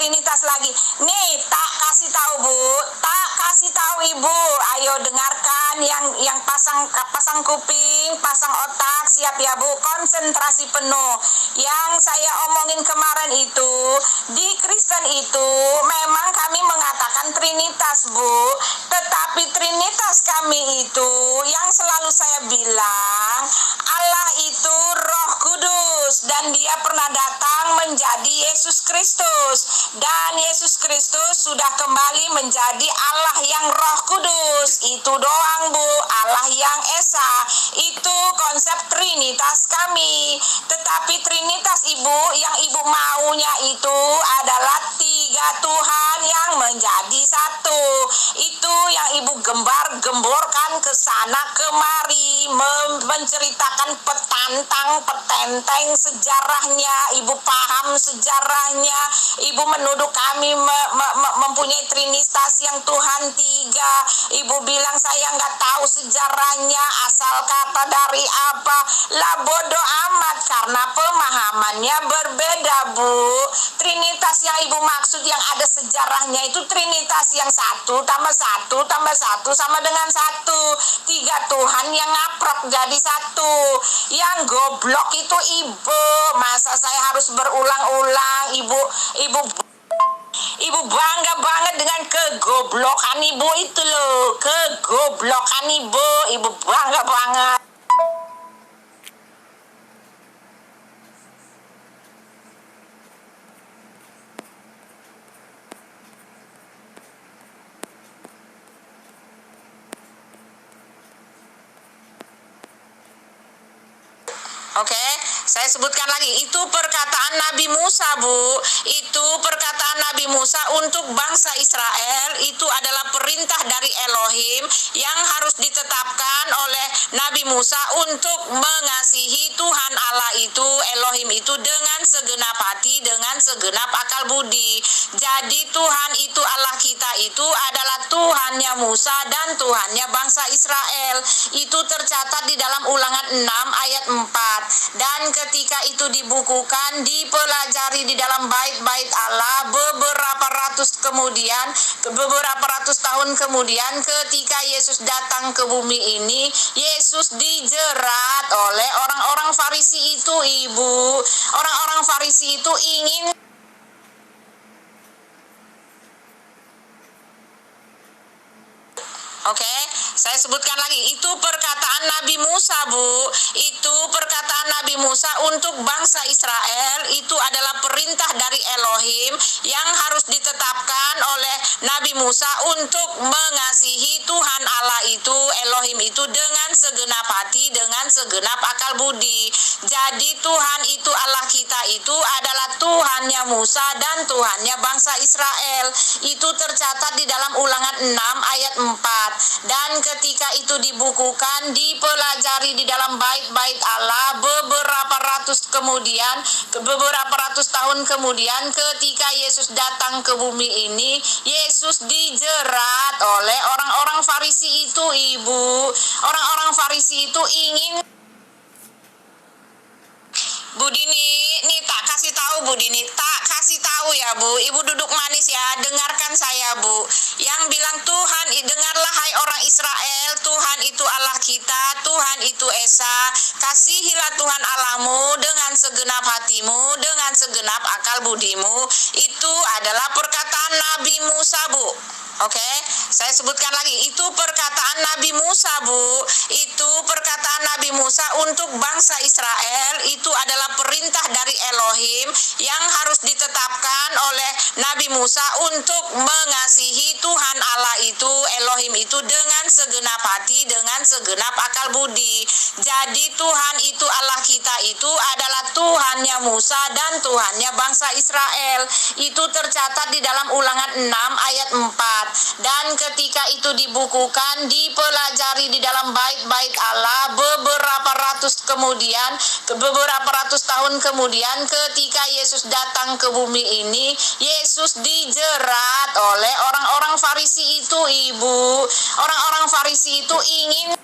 Trinitas lagi. Nih, tak kasih tahu Bu, tak kasih tahu Ibu. Ayo dengarkan yang pasang kuping, pasang otak, siap ya Bu. Konsentrasi penuh. Yang saya omongin kemarin itu, di Kristen itu memang kami mengatakan Trinitas Bu, tetapi Trinitas kami itu yang selalu saya bilang, Allah itu Roh Kudus dan Dia pernah datang menjadi Yesus Kristus, dan Yesus Kristus sudah kembali menjadi Allah yang Roh Kudus. Itu doang Bu, Allah yang Esa. Itu konsep Trinitas kami. Tetapi Trinitas Ibu, yang Ibu maunya itu adalah 3 Tuhan yang menjadi satu. Itu yang Ibu gemborkan ke sana kemari, menceritakan petenteng sejarahnya. Ibu paham sejarahnya. Ibu menuduh kami mempunyai Trinitas yang Tuhan 3. Ibu bilang saya nggak tahu sejarahnya, asal kata dari apa. Lah bodoh amat, karena pemahamannya berbeda Bu. Trinitas yang Ibu maksud yang ada sejarahnya itu Trinitas yang 1 tambah 1 tambah 1 sama dengan 1. 3 Tuhan yang ngaprok jadi 1. Yang goblok itu Ibu. Masa saya harus berulang-ulang? Ibu bangga banget dengan kegoblokan Ibu itu loh. Kegoblokan Ibu bangga banget. Oke, saya sebutkan lagi. Itu perkataan Nabi Musa, Bu. Itu perkataan Nabi Musa untuk bangsa Israel. Itu adalah perintah dari Elohim yang harus ditetapkan oleh Nabi Musa untuk mengasihi Tuhan Allah itu, Elohim itu dengan segenap hati, dengan segenap akal budi. Jadi Tuhan itu, Allah kita itu adalah Tuhannya Musa dan Tuhannya bangsa Israel. Itu tercatat di dalam Ulangan 6 ayat 4. Dan ketika itu dibukukan, dipelajari di dalam bait-bait Allah beberapa ratus tahun kemudian, ketika Yesus datang ke bumi ini, Yesus dijerat oleh orang-orang Farisi itu Ibu. Orang-orang Farisi itu ingin Oke, saya sebutkan lagi. Itu perkataan Nabi Musa, Bu. Itu perkataan Nabi Musa untuk bangsa Israel. Itu adalah perintah dari Elohim yang harus ditetapkan oleh Nabi Musa untuk mengasihi Tuhan Allah itu, Elohim itu dengan segenap hati, dengan segenap akal budi. Jadi Tuhan itu, Allah kita itu adalah Tuhannya Musa dan Tuhannya bangsa Israel. Itu tercatat di dalam Ulangan 6 ayat 4. Dan ketika itu dibukukan, dipelajari di dalam bait-bait Allah beberapa ratus tahun kemudian, ketika Yesus datang ke bumi ini, Yesus dijerat oleh orang-orang Farisi itu Ibu. Orang-orang Farisi itu ingin Bu Dini, nih tak kasih tahu Bu Dini, tak kasih tahu ya Bu. Ibu duduk manis ya, dengarkan saya Bu. Yang bilang Tuhan, dengarlah hai orang Israel, Tuhan itu Allah kita, Tuhan itu Esa. Kasihilah Tuhan Allahmu dengan segenap hatimu, dengan segenap akal budimu. Itu adalah perkataan Nabi Musa Bu. Oke, saya sebutkan lagi. Itu perkataan Nabi Musa Bu. Itu perkataan Nabi Musa untuk bangsa Israel. Itu adalah perintah dari Elohim yang harus ditetapkan oleh Nabi Musa untuk mengasihi Tuhan Allah itu, Elohim itu dengan segenap hati, dengan segenap akal budi. Jadi Tuhan itu, Allah kita itu adalah Tuhannya Musa dan Tuhannya bangsa Israel. Itu tercatat di dalam Ulangan 6 ayat 4. Dan ketika itu dibukukan, dipelajari di dalam bait-bait Allah beberapa ratus tahun kemudian, ketika Yesus datang ke bumi ini, Yesus dijerat oleh orang-orang Farisi itu Ibu. Orang-orang Farisi itu ingin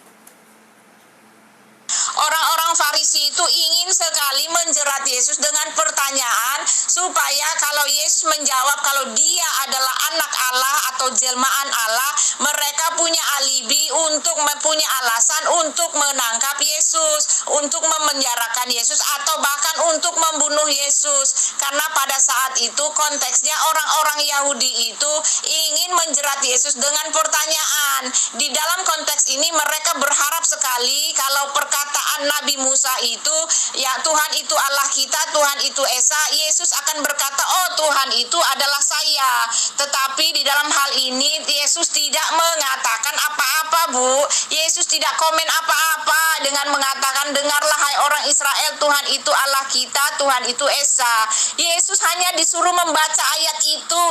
Orang-orang Farisi itu ingin sekali menjerat Yesus dengan pertanyaan supaya kalau Yesus menjawab kalau dia adalah anak Allah atau jelmaan Allah, mereka punya alibi untuk mempunyai alasan untuk menangkap Yesus, untuk memenjarakan Yesus atau bahkan untuk membunuh Yesus. Karena pada saat itu konteksnya orang-orang Yahudi itu ingin menjerat Yesus dengan pertanyaan. Di dalam konteks ini mereka berharap sekali kalau perkataan Nabi Musa itu, ya Tuhan itu Allah kita, Tuhan itu Esa, Yesus akan berkata, oh Tuhan itu adalah saya. Tetapi di dalam hal ini Yesus tidak mengatakan apa-apa, Bu. Yesus tidak komen apa-apa dengan mengatakan, dengarlah hai orang Israel, Tuhan itu Allah kita, Tuhan itu Esa. Yesus hanya disuruh membaca ayat itu,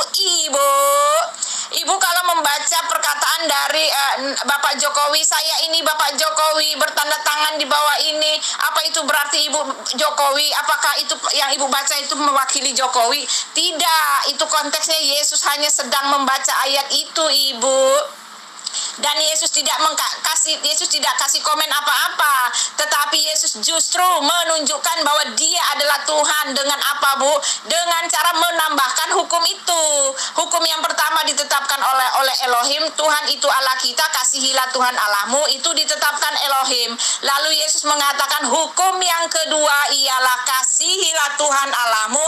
Ibu. Ibu kalau membaca perkataan dari Bapak Jokowi, saya ini Bapak Jokowi bertanda tangan di bawah ini, apa itu berarti Ibu Jokowi? Apakah itu yang Ibu baca itu mewakili Jokowi? Tidak, itu konteksnya Yesus hanya sedang membaca ayat itu, Ibu. Dan Yesus tidak kasih komen apa-apa, tetapi Yesus justru menunjukkan bahwa dia adalah Tuhan dengan apa, Bu? Dengan cara menambahkan hukum itu. Hukum yang pertama ditetapkan oleh Elohim, Tuhan itu Allah kita, kasihilah Tuhan Allahmu, itu ditetapkan Elohim. Lalu Yesus mengatakan hukum yang kedua ialah kasihilah Tuhan Allahmu,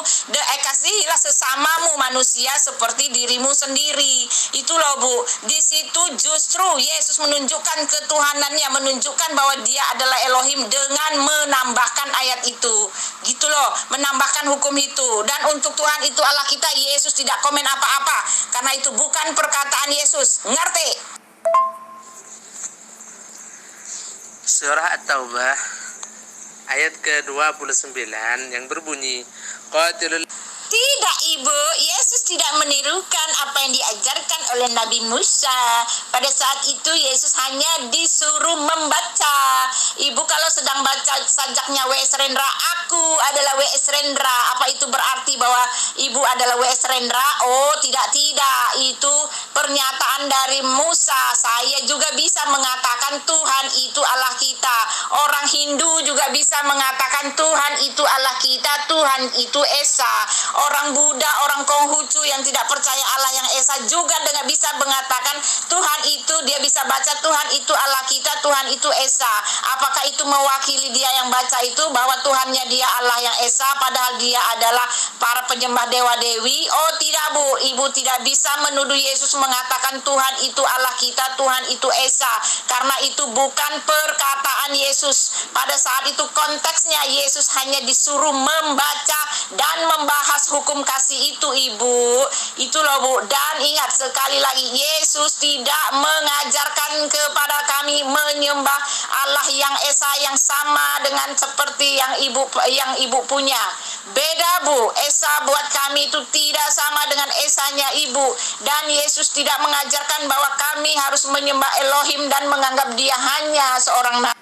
kasihilah sesamamu manusia seperti dirimu sendiri. Itu loh, Bu. Di situ justru Yesus menunjukkan ketuhanannya, menunjukkan bahwa dia adalah Elohim dengan menambahkan ayat itu. Gitu loh, menambahkan hukum itu. Dan untuk Tuhan itu Allah kita, Yesus tidak komen apa-apa. Karena itu bukan perkataan Yesus. Ngerti? Surah At-Taubah ayat ke-29 yang berbunyi, Qatilul. Tidak, Ibu, Yesus tidak menirukan apa yang diajarkan oleh Nabi Musa. Pada saat itu Yesus hanya disuruh membaca. Ibu kalau sedang baca sajaknya W.S. Rendra, aku adalah W.S. Rendra, apa itu berarti bahwa Ibu adalah W.S. Rendra? Oh, tidak, itu pernyataan dari Musa. Saya juga bisa mengatakan Tuhan itu Allah kita. Orang Hindu juga bisa mengatakan Tuhan itu Allah kita, Tuhan itu Esa. Orang Buddha, orang Konghucu yang tidak percaya Allah yang Esa juga dengan bisa mengatakan Tuhan itu, dia bisa baca Tuhan itu Allah kita, Tuhan itu Esa. Apakah itu mewakili dia yang baca itu bahwa Tuhannya dia Allah yang Esa padahal dia adalah para penyembah dewa-dewi? Oh tidak, Bu. Ibu tidak bisa menuduh Yesus mengatakan Tuhan itu Allah kita, Tuhan itu Esa, karena itu bukan perkataan Yesus. Pada saat itu konteksnya Yesus hanya disuruh membaca dan membahas hukum kasih itu, Ibu. Itu loh, Bu. Dan ingat sekali lagi, Yesus tidak mengajarkan kepada kami menyembah Allah yang Esa yang sama dengan seperti yang Ibu punya. Beda, Bu. Esa buat kami itu tidak sama dengan Esanya Ibu. Dan Yesus tidak mengajarkan bahwa kami harus menyembah Elohim dan menganggap dia hanya seorang nabi.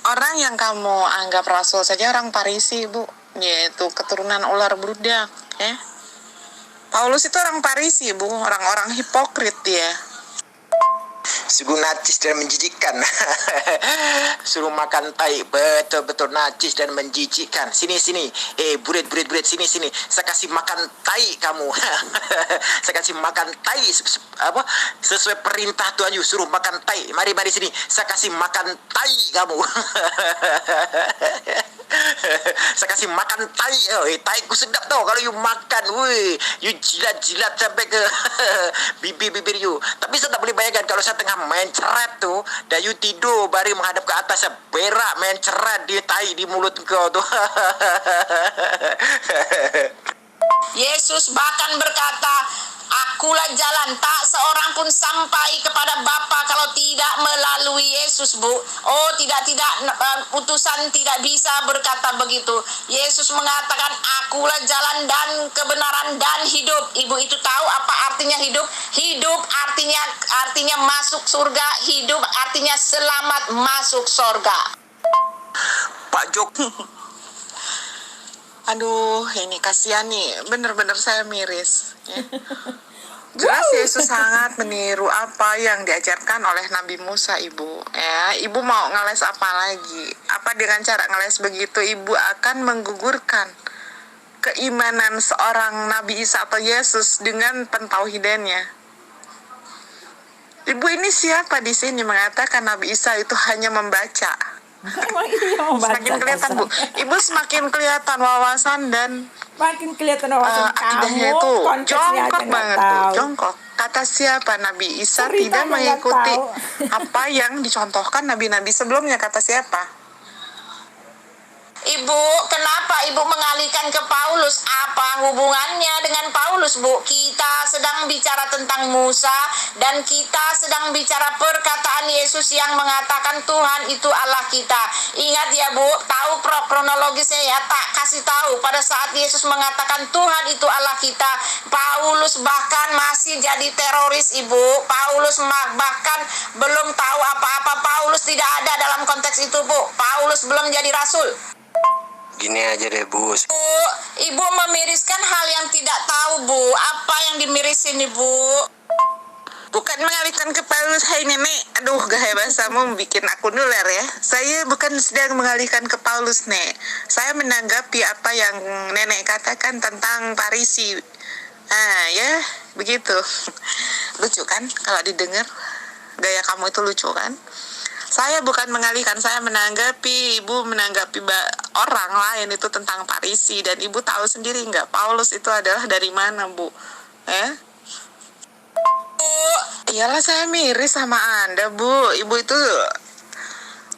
Orang yang kamu anggap rasul saja orang Farisi, Bu, yaitu keturunan ular beludak, ya. Paulus itu orang Farisi, Bu, orang-orang hipokrit dia. Sungguh najis dan menjijikkan. Suruh makan tai, betul-betul najis dan menjijikkan. Sini, buret, sini. Saya kasih makan tai kamu. Saya kasih makan tai sesuai perintah Tuhan, suruh makan tai. Mari sini. Saya kasih makan tai kamu. Saya kasih makan tai. Tai ku sedap tau kalau you makan. You jilat-jilat sampai ke bibir you. Tapi saya tak boleh bayangkan kalau saya tengah main cerat tuh, dan you tidur baru menghadap ke atas, saya berak main cerat di tai di mulut kau tuh. Yesus bahkan berkata, akulah jalan, tak seorang pun sampai kepada Bapa kalau tidak melalui Yesus, Bu. Oh, tidak, utusan tidak bisa berkata begitu. Yesus mengatakan, akulah jalan dan kebenaran dan hidup. Ibu itu tahu apa artinya hidup? Hidup artinya masuk surga, hidup artinya selamat masuk surga. Pak Jok. Aduh, ini kasihan nih, bener-bener saya miris, ya. Jelas Yesus sangat meniru apa yang diajarkan oleh Nabi Musa, Ibu. Ya, Ibu mau ngeles apa lagi? Apa dengan cara ngeles begitu Ibu akan menggugurkan keimanan seorang Nabi Isa atau Yesus dengan pentauhidannya? Ibu ini siapa di sini mengatakan Nabi Isa itu hanya membaca? Emang iya mau baca Semakin kelihatan, Bu. Ibu semakin kelihatan wawasan dan makin kelihatan wawasan akidahnya kamu, itu konteksnya aja jongkok nggak banget, Bu. tahu. Jongkok. Kata siapa? Nabi Isa Ceritanya tidak nggak mengikuti tahu. apa yang dicontohkan nabi-nabi sebelumnya. Kata siapa? Ibu, kenapa Ibu mengalihkan ke Paulus? Apa hubungannya dengan Paulus, Bu? Kita sedang bicara tentang Musa dan kita sedang bicara perkataan Yesus yang mengatakan Tuhan itu Allah kita. Ingat ya, Bu, tahu kronologisnya ya, tak kasih tahu pada saat Yesus mengatakan Tuhan itu Allah kita, Paulus bahkan masih jadi teroris, Ibu. Paulus bahkan belum tahu apa-apa. Paulus tidak ada dalam konteks itu, Bu. Paulus belum jadi rasul. Gini aja deh, Bu. Bu, Ibu memiriskan hal yang tidak tahu, Bu. Apa yang dimirisin, Ibu? Bukan mengalihkan ke Paulus, hai nenek. Aduh, gaya bahasamu bikin aku nular ya. Saya bukan sedang mengalihkan ke Paulus, Nek. Saya menanggapi apa yang nenek katakan tentang Farisi. Ah, ya, begitu. Lucu kan kalau didengar? Gaya kamu itu lucu kan? Saya bukan mengalihkan, saya menanggapi. Ibu menanggapi orang lain itu tentang Farisi. Dan Ibu tahu sendiri nggak, Paulus itu adalah dari mana, Bu? Iyalah, saya miris sama Anda, Bu. Ibu itu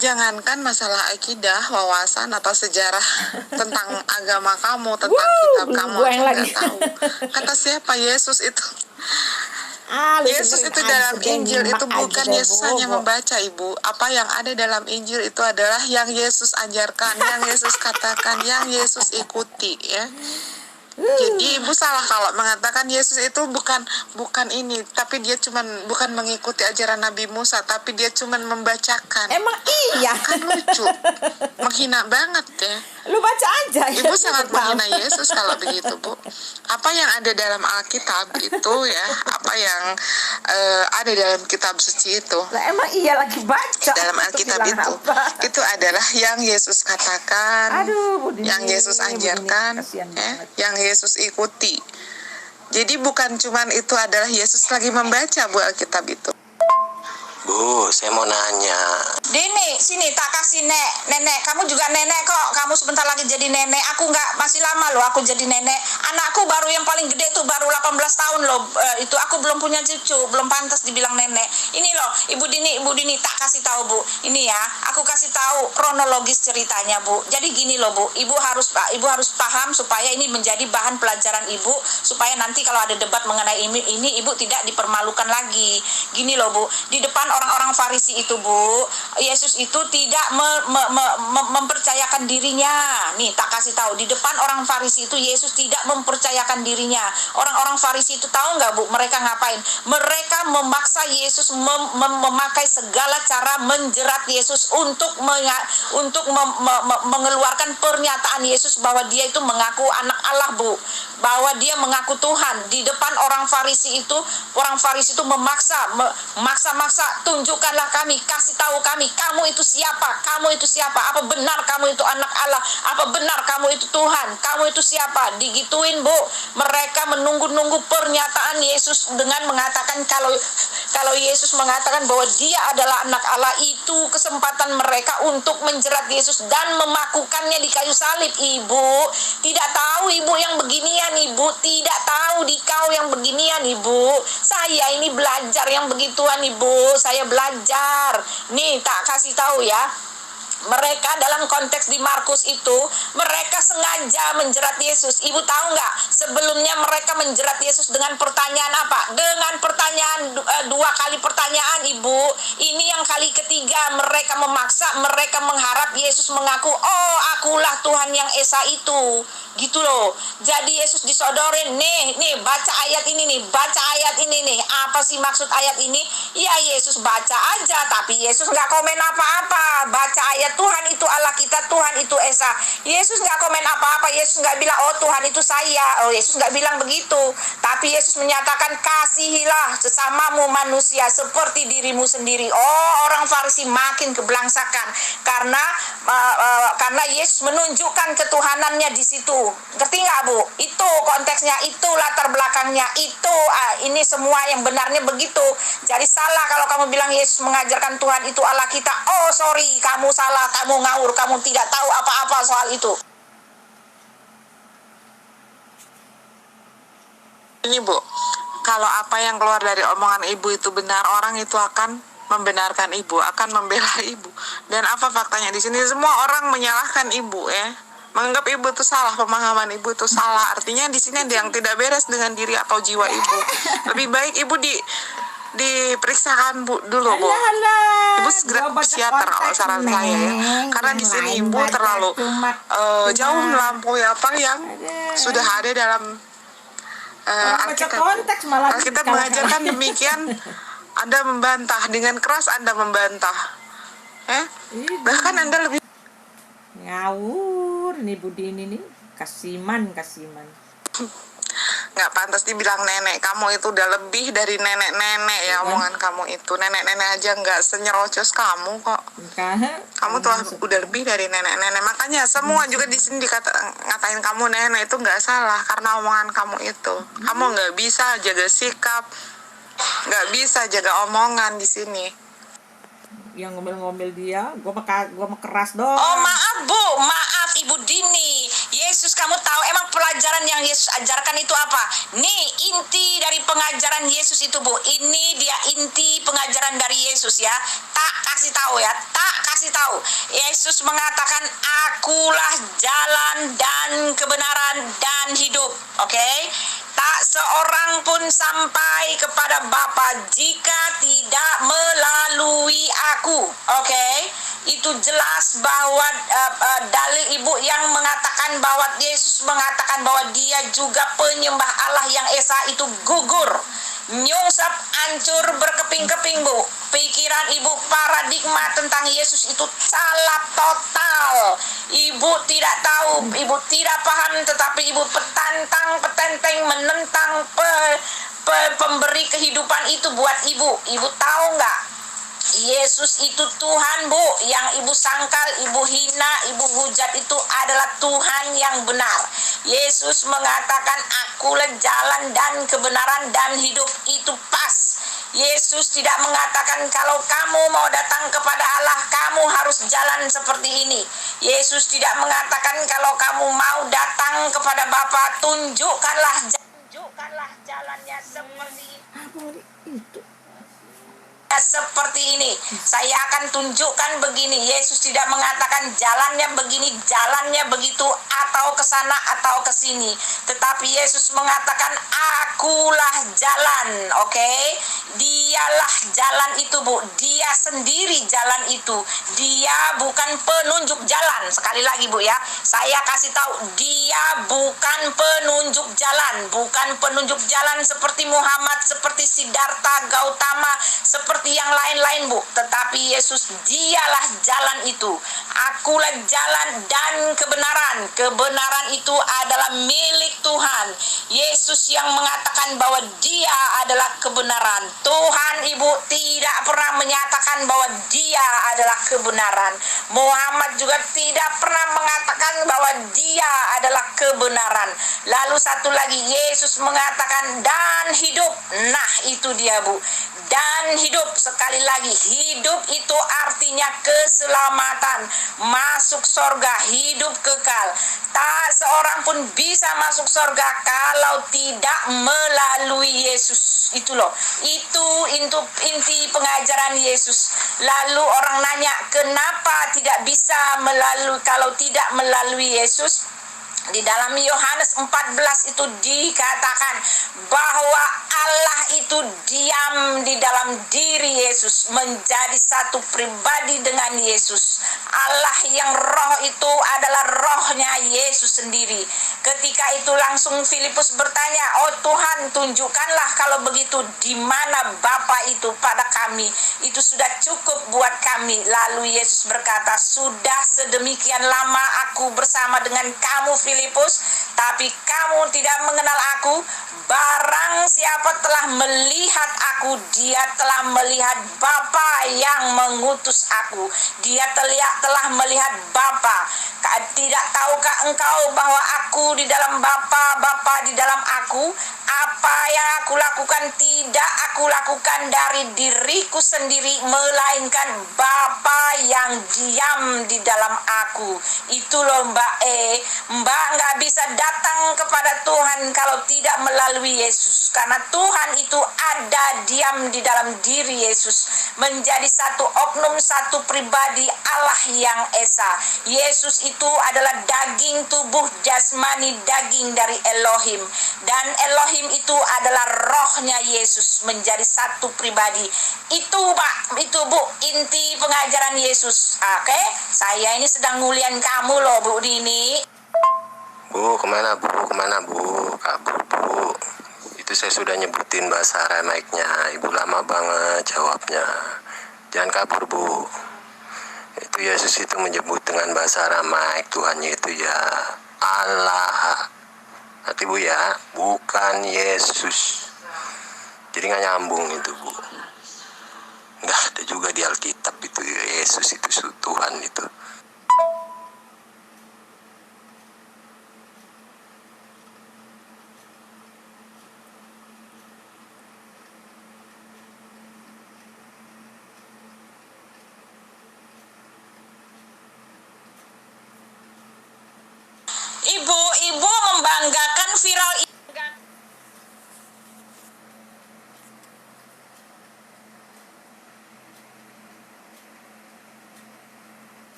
jangankan masalah akidah, wawasan atau sejarah tentang agama kamu, tentang kitab kamu, buang aja lagi. nggak tahu. Kata siapa? Yesus itu. Lu Yesus itu dengerin dalam aja, Injil nyimak itu bukan aja deh, Yesus Bu. hanya membaca, Ibu. Apa yang ada dalam Injil itu adalah yang Yesus ajarkan, yang Yesus katakan, yang Yesus ikuti, ya. Jadi Ibu salah kalau mengatakan Yesus itu bukan ini, tapi dia bukan mengikuti ajaran Nabi Musa, tapi dia cuman membacakan. Emang iya. Kan lucu, menghina banget ya. Lu baca aja. Ibu ya, sangat tahu. menghina Yesus kalau begitu, Bu. Apa yang ada dalam Alkitab itu ya, apa yang ada dalam kitab suci itu, Lah emang iya lagi baca. dalam Aku Alkitab bilang itu, apa? itu adalah yang Yesus katakan, Aduh, Bu Dini, yang Yesus Bu Dini, ajarkan, kasihan ya, banget. yang Yesus ikuti. Jadi bukan cuman itu adalah Yesus lagi membaca, Bu, Alkitab itu. Bu, saya mau nanya. Dini, sini tak kasih nenek. Kamu juga nenek kok. Kamu sebentar lagi jadi nenek. Aku nggak, masih lama loh aku jadi nenek. Anakku baru yang paling gede tuh baru 18 tahun loh. Itu aku belum punya cucu, belum pantas dibilang nenek. Ini loh, Ibu Dini tak kasih tahu, Bu. Ini ya, aku kasih tahu kronologis ceritanya, Bu. Jadi gini loh, Bu. Ibu harus paham supaya ini menjadi bahan pelajaran Ibu, supaya nanti kalau ada debat mengenai ini Ibu tidak dipermalukan lagi. Gini loh, Bu. Di depan orang-orang Farisi itu, Bu, Yesus itu tidak mempercayakan dirinya. Nih, tak kasih tahu, di depan orang Farisi itu Yesus tidak mempercayakan dirinya. Orang-orang Farisi itu tahu nggak, Bu, mereka ngapain? Mereka memaksa Yesus memakai segala cara menjerat Yesus untuk mengeluarkan pernyataan Yesus bahwa dia itu mengaku anak Allah, Bu, bahwa dia mengaku Tuhan. Di depan orang Farisi itu memaksa, tunjukkanlah kami, kasih tahu kami, kamu itu siapa, apa benar kamu itu anak Allah, apa benar kamu itu Tuhan, kamu itu siapa, digituin, Bu. Mereka menunggu-nunggu pernyataan Yesus dengan mengatakan kalau Yesus mengatakan bahwa dia adalah anak Allah, itu kesempatan mereka untuk menjerat Yesus dan memakukannya di kayu salib. Ibu tidak tahu, Ibu yang beginian, Ibu tidak tahu, kau yang beginian, Ibu. Saya ini belajar yang begituan, Ibu. Saya belajar. Nih, tak kasih tahu ya. Mereka dalam konteks di Markus itu, mereka sengaja menjerat Yesus. Ibu tahu nggak? Sebelumnya mereka menjerat Yesus dengan pertanyaan apa? Dengan pertanyaan, 2 kali pertanyaan, Ibu. Ini yang kali ketiga, mereka memaksa, mereka mengharap Yesus mengaku, oh akulah Tuhan yang Esa itu. gitu loh. Jadi Yesus disodorin, nih baca ayat ini nih, baca ayat ini nih. Apa sih maksud ayat ini? Ya Yesus baca aja, tapi Yesus nggak komen apa-apa. Baca ayat Tuhan itu Allah kita, Tuhan itu Esa. Yesus nggak komen apa-apa. Yesus nggak bilang oh Tuhan itu saya. Oh Yesus nggak bilang begitu. Tapi Yesus menyatakan kasihilah sesamamu manusia seperti dirimu sendiri. Oh orang Farisi makin kebelangsakan karena Yesus menunjukkan ketuhanannya di situ. Ngerti nggak Bu? Itu konteksnya, itu latar belakangnya, itu ini semua yang benarnya begitu. Jadi salah kalau kamu bilang Yesus mengajarkan Tuhan itu Allah kita. Oh sorry, kamu salah, kamu ngawur, kamu tidak tahu apa-apa soal itu. Ini Bu, kalau apa yang keluar dari omongan Ibu itu benar, orang itu akan membenarkan Ibu, akan membela Ibu. Dan apa faktanya di sini? Semua orang menyalahkan Ibu ya, menganggap Ibu itu salah, pemahaman Ibu itu salah. Artinya di sini ada yang tidak beres dengan diri atau jiwa Ibu. Lebih baik Ibu diperiksakan Bu dulu Bu. Ibu segera ke psikiater kalau saran saya ya. Karena di sini Ibu terlalu jauh melampaui apa yang sudah ada dalam Alkitab. Alkitab mengajarkan demikian. Anda membantah dengan keras, Anda membantah, bahkan Anda lebih ngawur nih Budi ini nih, kasiman. nggak pantas dibilang nenek. Kamu itu udah lebih dari nenek-nenek ya, omongan kamu itu. Nenek-nenek aja nggak senyerocos kamu kok. Kamu telah udah lebih dari nenek-nenek. Makanya semua juga di sini ngatain kamu nenek itu nggak salah karena omongan kamu itu. Kamu nggak bisa jaga sikap, nggak bisa jaga omongan di sini. Yang ngomel-ngomel dia, gue mah keras dong. Oh maaf Bu, maaf Ibu Dini. Yesus kamu tahu emang pelajaran yang Yesus ajarkan itu apa? Nih inti dari pengajaran Yesus itu Bu. Ini dia inti pengajaran dari Yesus ya. Tak kasih tahu ya, tak kasih tahu. Yesus mengatakan akulah jalan dan kebenaran dan hidup. Oke? Tak seorang pun sampai kepada Bapa jika tidak melalui aku. Oke? Itu jelas bahwa dalil Ibu yang mengatakan bahwa Yesus mengatakan bahwa dia juga penyembah Allah yang Esa itu gugur. Nyungsep, hancur, berkeping-keping Bu. Pikiran Ibu, paradigma tentang Yesus itu salah total. Ibu tidak tahu, Ibu tidak paham, tetapi Ibu petenteng menentang pemberi kehidupan itu buat Ibu. Ibu tahu nggak? Yesus itu Tuhan Bu. Yang Ibu sangkal, Ibu hina, Ibu hujat itu adalah Tuhan yang benar. Yesus mengatakan akulah jalan dan kebenaran dan hidup. Itu pas. Yesus tidak mengatakan kalau kamu mau datang kepada Allah kamu harus jalan seperti ini. Yesus tidak mengatakan kalau kamu mau datang kepada Bapa tunjukkanlah jalannya seperti itu. Seperti ini, saya akan tunjukkan begini. Yesus tidak mengatakan jalannya begini, jalannya begitu, atau ke sana atau ke sini. Tetapi Yesus mengatakan akulah jalan. Oke? Dialah jalan itu Bu. Dia sendiri jalan itu. Dia bukan penunjuk jalan. Sekali lagi Bu ya, saya kasih tahu, dia bukan penunjuk jalan. Bukan penunjuk jalan seperti Muhammad, seperti Siddhartha Gautama, seperti yang lain-lain Bu. Tetapi Yesus dialah jalan itu. Akulah jalan dan kebenaran. Kebenaran itu adalah milik Tuhan. Yesus yang mengatakan bahwa dia adalah kebenaran. Tuhan Ibu tidak pernah menyatakan bahwa dia adalah kebenaran. Muhammad juga tidak pernah mengatakan bahwa dia adalah kebenaran. Lalu satu lagi, Yesus mengatakan dan hidup. Nah itu dia Bu. Dan hidup, sekali lagi, hidup itu artinya keselamatan, masuk surga, hidup kekal. Tak seorang pun bisa masuk surga kalau tidak melalui Yesus. Itu loh, itu inti pengajaran Yesus. Lalu orang nanya, kenapa tidak bisa melalui, kalau tidak melalui Yesus? Di dalam Yohanes 14 itu dikatakan bahwa Allah itu diam di dalam diri Yesus, menjadi satu pribadi dengan Yesus. Allah yang roh itu adalah rohnya Yesus sendiri. Ketika itu langsung Filipus bertanya, "Oh Tuhan, tunjukkanlah kalau begitu di mana Bapa itu pada kami. Itu sudah cukup buat kami." Lalu Yesus berkata, "Sudah sedemikian lama aku bersama dengan kamu Filipus, tapi kamu tidak mengenal aku. Barang siapa telah melihat aku, dia telah melihat Bapa yang mengutus aku. Dia telah melihat Bapa. Tidak tahukah engkau bahwa aku di dalam Bapa, Bapa di dalam aku? Apa yang aku lakukan tidak aku lakukan dari diriku sendiri, melainkan Bapa yang diam di dalam aku." Itu loh Mbak Mbak nggak bisa datang kepada Tuhan kalau tidak melalui Yesus, karena Tuhan itu ada diam di dalam diri Yesus, menjadi satu oknum, satu pribadi Allah yang esa. Yesus itu adalah daging tubuh jasmani, daging dari Elohim, dan Elohim itu adalah rohnya Yesus, menjadi satu pribadi. Itu Pak, itu Bu, inti pengajaran Yesus. Oke, saya ini sedang ngulian kamu loh Bu Dini. Bu, kemana Bu? Kabur Bu. Itu saya sudah nyebutin bahasa Aramaiknya. Ibu lama banget jawabnya. Jangan kabur Bu. Itu Yesus itu menyebut dengan bahasa Aramaik Tuhannya itu ya Allah. Nanti Bu ya, bukan Yesus. Jadi nggak nyambung itu Bu. Nggak ada juga di Alkitab itu Yesus itu Tuhan itu. Ibu